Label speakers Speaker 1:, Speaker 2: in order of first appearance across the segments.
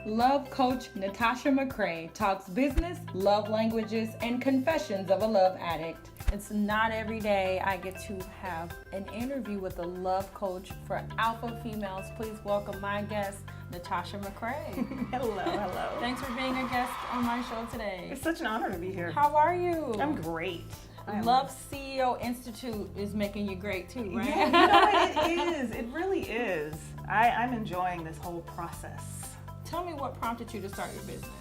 Speaker 1: Love coach Natasha McCrea talks business, love languages, and confessions of a love addict. It's not every day I get to have an interview with a love coach for alpha females. Please welcome my guest, Natasha McCrea.
Speaker 2: Hello.
Speaker 1: Thanks for being a guest on my show today.
Speaker 2: It's such an honor to be here.
Speaker 1: How are you?
Speaker 2: I'm great.
Speaker 1: Love CEO Institute is making you great too, right?
Speaker 2: Yeah, you know what? It is. It really is. I'm enjoying this whole process.
Speaker 1: Tell me what prompted you to start your business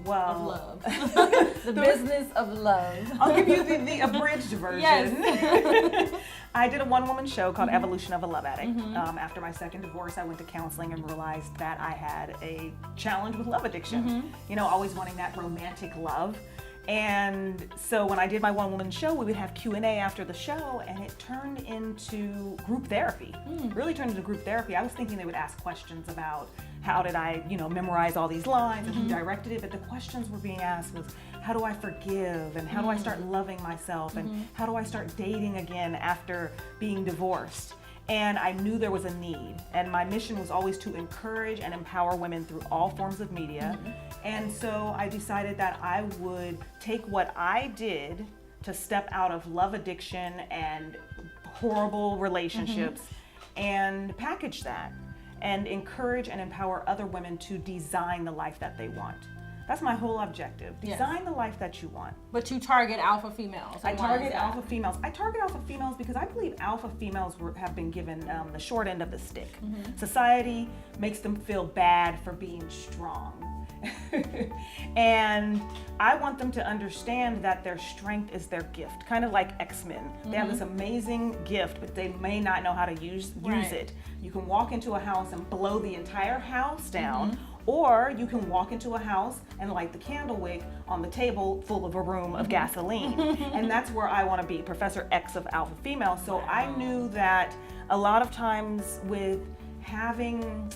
Speaker 2: Well,
Speaker 1: of love. the business of love.
Speaker 2: I'll give you the abridged version.
Speaker 1: Yes.
Speaker 2: I did a one-woman show called Evolution of a Love Addict. After my second divorce, I went to counseling and realized that I had a challenge with love addiction. You know, always wanting that romantic love. And so when I did my one-woman show, we would have Q&A after the show, and it turned into group therapy. Really turned into group therapy. I was thinking they would ask questions about how did I, memorize all these lines and who directed it, but the questions were being asked was, how do I forgive, and how do I start loving myself, and how do I start dating again after being divorced? And I knew there was a need, and my mission was always to encourage and empower women through all forms of media. And so I decided that I would take what I did to step out of love addiction and horrible relationships and package that and encourage and empower other women to design the life that they want. That's my whole objective. Design the life that you want.
Speaker 1: But you target alpha females.
Speaker 2: I target alpha females. I target alpha females because I believe alpha females have been given the short end of the stick. Society makes them feel bad for being strong. And I want them to understand that their strength is their gift, kind of like X-Men. They have this amazing gift, but they may not know how to use it. You can walk into a house and blow the entire house down, or you can walk into a house and light the candle wick on the table full of a room of gasoline. And that's where I want to be, Professor X of alpha female. So I knew that a lot of times with having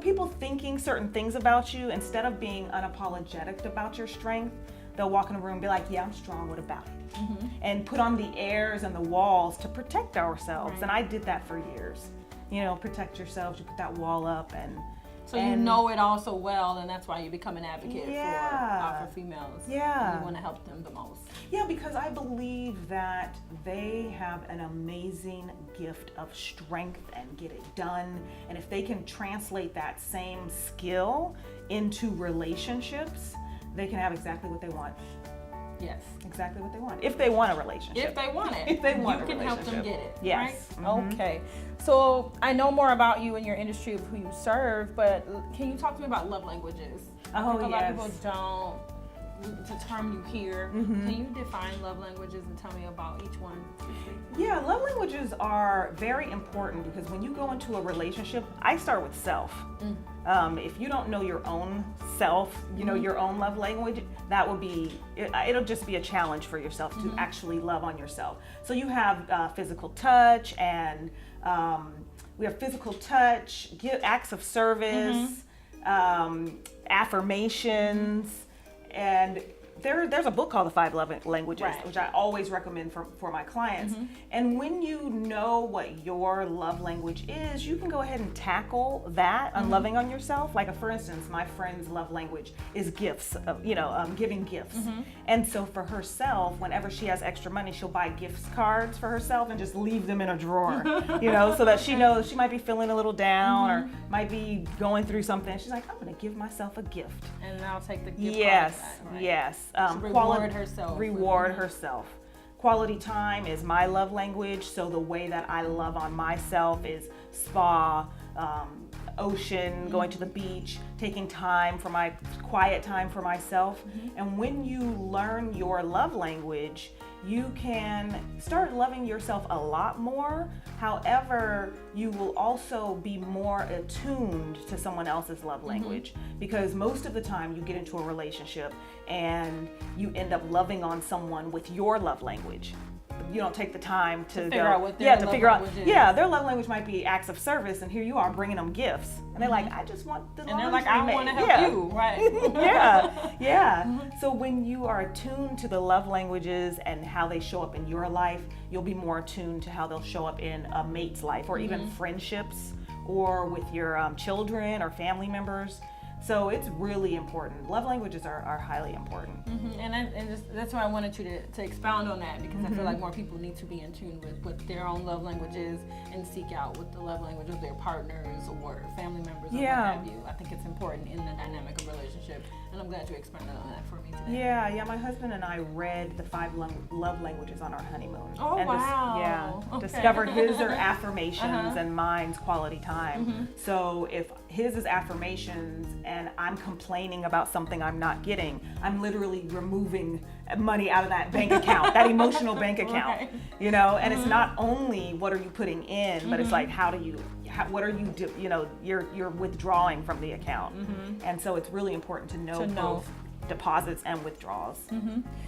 Speaker 2: people thinking certain things about you, instead of being unapologetic about your strength, they'll walk in a room and be like, yeah, I'm strong, what about it? And put on the airs and the walls to protect ourselves. And I did that for years. Protect yourself, you put that wall up
Speaker 1: So you know it all so well, and that's why you become an advocate for alpha females.
Speaker 2: Yeah.
Speaker 1: You want to help them the most.
Speaker 2: Yeah, because I believe that they have an amazing gift of strength and get it done. And if they can translate that same skill into relationships, they can have exactly what they want.
Speaker 1: Yes.
Speaker 2: Exactly what they want. If they want a relationship.
Speaker 1: If they want it.
Speaker 2: If they want
Speaker 1: you
Speaker 2: a
Speaker 1: can help them
Speaker 2: relationship.
Speaker 1: get it.
Speaker 2: Yes.
Speaker 1: Right? Okay. So I know more about you and your industry of who you serve, but can you talk to me about love languages? I think a lot of people don't. It's a term you hear. Can you define love languages and tell me about each one?
Speaker 2: Yeah, love languages are very important because when you go into a relationship, I start with self. If you don't know your own self, your own love language, that will it'll just be a challenge for yourself to actually love on yourself. So you have physical touch, and we have physical touch, acts of service, affirmations, and there's a book called The 5 Love Languages, which I always recommend for my clients. And when you know what your love language is, you can go ahead and tackle that on loving on yourself. Like, for instance, my friend's love language is gifts, giving gifts. And so for herself, whenever she has extra money, she'll buy gift cards for herself and just leave them in a drawer, so that she knows she might be feeling a little down or might be going through something. She's like, I'm going to give myself a gift.
Speaker 1: And I'll take the gift
Speaker 2: Yes,
Speaker 1: card back, right?
Speaker 2: yes.
Speaker 1: Reward herself.
Speaker 2: Reward herself. Quality time is my love language, so the way that I love on myself is spa, ocean, going to the beach, taking time for my quiet time for myself. And when you learn your love language, you can start loving yourself a lot more. However, you will also be more attuned to someone else's love language, because most of the time you get into a relationship and you end up loving on someone with your love language. You don't take the time to
Speaker 1: figure out what their love language is.
Speaker 2: Yeah, their love language might be acts of service, and here you are bringing them gifts, and they're like, I just want the
Speaker 1: and they're like, I want to help you, right?
Speaker 2: Yeah. So when you are attuned to the love languages and how they show up in your life, you'll be more attuned to how they'll show up in a mate's life, or even friendships, or with your children or family members. So it's really important. Love languages are highly important.
Speaker 1: That's why I wanted you to expound on that, because I feel like more people need to be in tune with what their own love language is and seek out what the love language of their partners or family members or what have you. I think it's important in the dynamic of relationship, and I'm glad you expanded on that for me today.
Speaker 2: Yeah. My husband and I read the 5 love languages on our honeymoon.
Speaker 1: Oh,
Speaker 2: and
Speaker 1: wow. Okay.
Speaker 2: Discovered his are affirmations and mine's quality time. So if his is affirmations and I'm complaining about something I'm not getting, I'm literally removing money out of that bank account, that emotional bank account,
Speaker 1: Right.
Speaker 2: you know. And it's not only what are you putting in, but it's like what are you do? You know, you're withdrawing from the account, and so it's really important to know both deposits and withdrawals.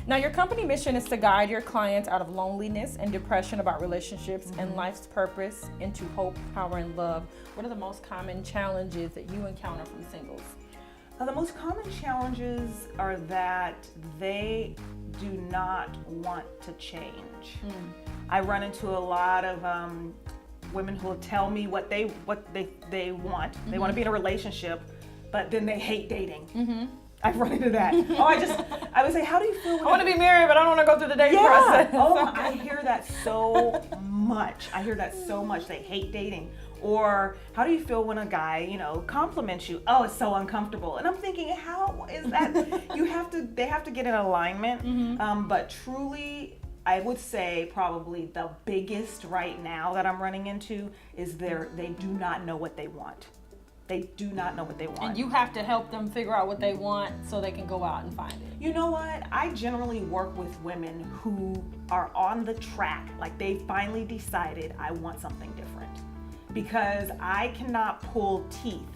Speaker 1: Now, your company mission is to guide your clients out of loneliness and depression about relationships and life's purpose into hope, power, and love. What are the most common challenges that you encounter from singles?
Speaker 2: The most common challenges are that they do not want to change. I run into a lot of women who will tell me what they want. They want to be in a relationship, but then they hate dating. I've run into that. I would say, how do you feel?
Speaker 1: I want to be married, but I don't want to go through the dating process.
Speaker 2: I hear that so much. They hate dating. Or how do you feel when a guy, compliments you? Oh, it's so uncomfortable. And I'm thinking, how is that? They have to get in alignment. But truly, I would say probably the biggest right now that I'm running into is they do not know what they want. They do not know what they want.
Speaker 1: And you have to help them figure out what they want so they can go out and find it.
Speaker 2: You know what? I generally work with women who are on the track, like they finally decided I want something different. Because I cannot pull teeth,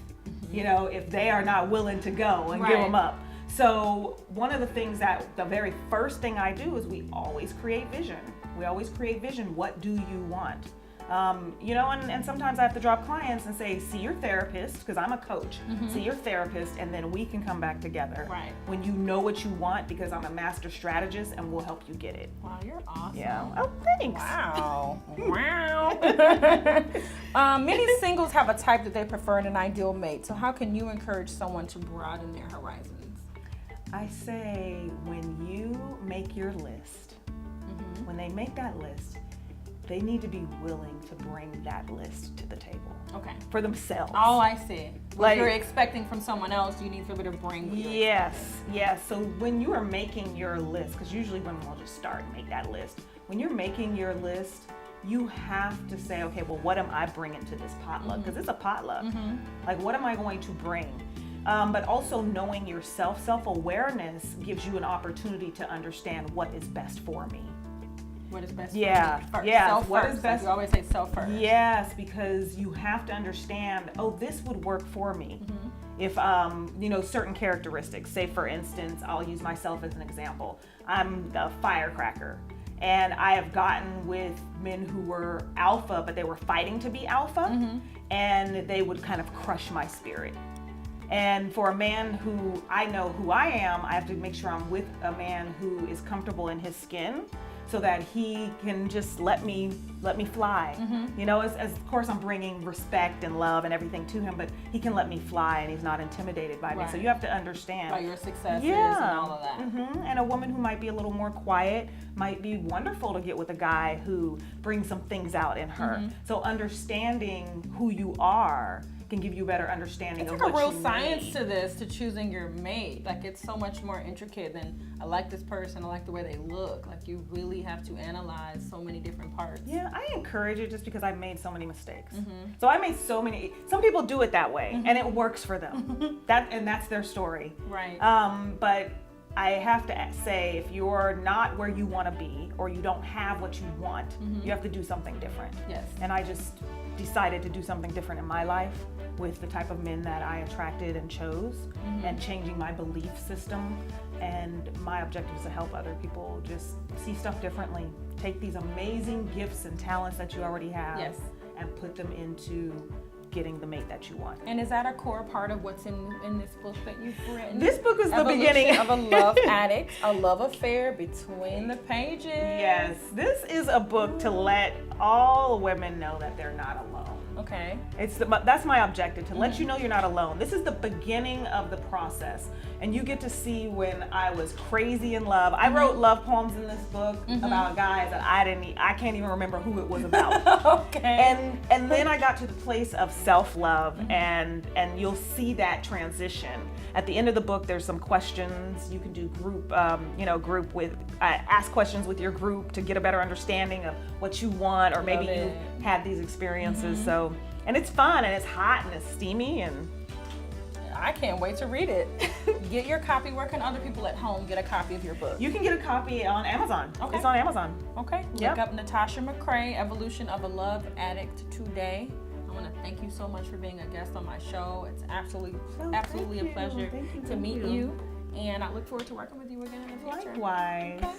Speaker 2: if they are not willing to go and give them up. So one of the things the very first thing I do is we always create vision. What do you want? And sometimes I have to drop clients and say, see your therapist, because I'm a coach, see your therapist, and then we can come back together.
Speaker 1: Right.
Speaker 2: When you know what you want, because I'm a master strategist and we'll help you get it.
Speaker 1: Wow, you're awesome.
Speaker 2: Yeah. Oh, thanks.
Speaker 1: Wow. Many singles have a type that they prefer in an ideal mate. So how can you encourage someone to broaden their horizons?
Speaker 2: I say when you make your list, when they make that list, they need to be willing to bring that list to the table.
Speaker 1: Okay.
Speaker 2: For themselves.
Speaker 1: Oh, I see. What you're expecting from someone else, you need to be able to bring.
Speaker 2: Yes. So when you are making your list, because usually women will just start and make that list. When you're making your list, you have to say, okay, well, what am I bringing to this potluck? Because it's a potluck. Like, what am I going to bring? But also knowing yourself, self-awareness gives you an opportunity to understand what is best for me.
Speaker 1: What is best
Speaker 2: for
Speaker 1: me first.
Speaker 2: Self
Speaker 1: what
Speaker 2: first.
Speaker 1: Is best? You always say self first.
Speaker 2: Yes, because you have to understand, this would work for me. If, certain characteristics, say for instance, I'll use myself as an example. I'm a firecracker. And I have gotten with men who were alpha, but they were fighting to be alpha, and they would kind of crush my spirit. And for a man who I know who I am, I have to make sure I'm with a man who is comfortable in his skin, so that he can just let me fly. As of course I'm bringing respect and love and everything to him, but he can let me fly and he's not intimidated by me. So you have to understand.
Speaker 1: By your successes and all of that.
Speaker 2: And a woman who might be a little more quiet might be wonderful to get with a guy who brings some things out in her. So understanding who you are can give you a better understanding of what you need.
Speaker 1: It's like a real science to this, to choosing your mate. Like, it's so much more intricate than I like this person, I like the way they look. Like, you really have to analyze so many different parts.
Speaker 2: Yeah, I encourage it just because I've made so many mistakes. So I made so many. Some people do it that way, and it works for them. That's their story.
Speaker 1: Right.
Speaker 2: But I have to say, if you're not where you want to be, or you don't have what you want, you have to do something different.
Speaker 1: Yes.
Speaker 2: And I just decided to do something different in my life with the type of men that I attracted and chose, and changing my belief system. And my objective is to help other people just see stuff differently. Take these amazing gifts and talents that you already have, and put them into getting the mate that you want.
Speaker 1: And is that a core part of what's in this book that you've written?
Speaker 2: This book is the beginning
Speaker 1: of a love addict, a love affair between the pages.
Speaker 2: Yes, this is a book to let all women know that they're not alone.
Speaker 1: Okay.
Speaker 2: That's my objective, to let you know you're not alone. This is the beginning of the process, and you get to see when I was crazy in love. I wrote love poems in this book about guys that I can't even remember who it was about.
Speaker 1: Okay.
Speaker 2: And then I got to the place of self-love, and you'll see that transition. At the end of the book, there's some questions you can do group with, ask questions with your group to get a better understanding of what you want, or maybe you had these experiences. So, and it's fun, and it's hot, and it's steamy, and
Speaker 1: I can't wait to read it. Get your copy. Where can other people at home get a copy of your book?
Speaker 2: you can get a copy on Amazon.
Speaker 1: Okay.
Speaker 2: It's on Amazon.
Speaker 1: Okay.
Speaker 2: Yep.
Speaker 1: Look up Natasha McCrea, Evolution of a Love Addict today. I want to thank you so much for being a guest on my show. It's absolutely a pleasure to meet you. And I look forward to working with you again in the future.
Speaker 2: Likewise.
Speaker 1: Okay.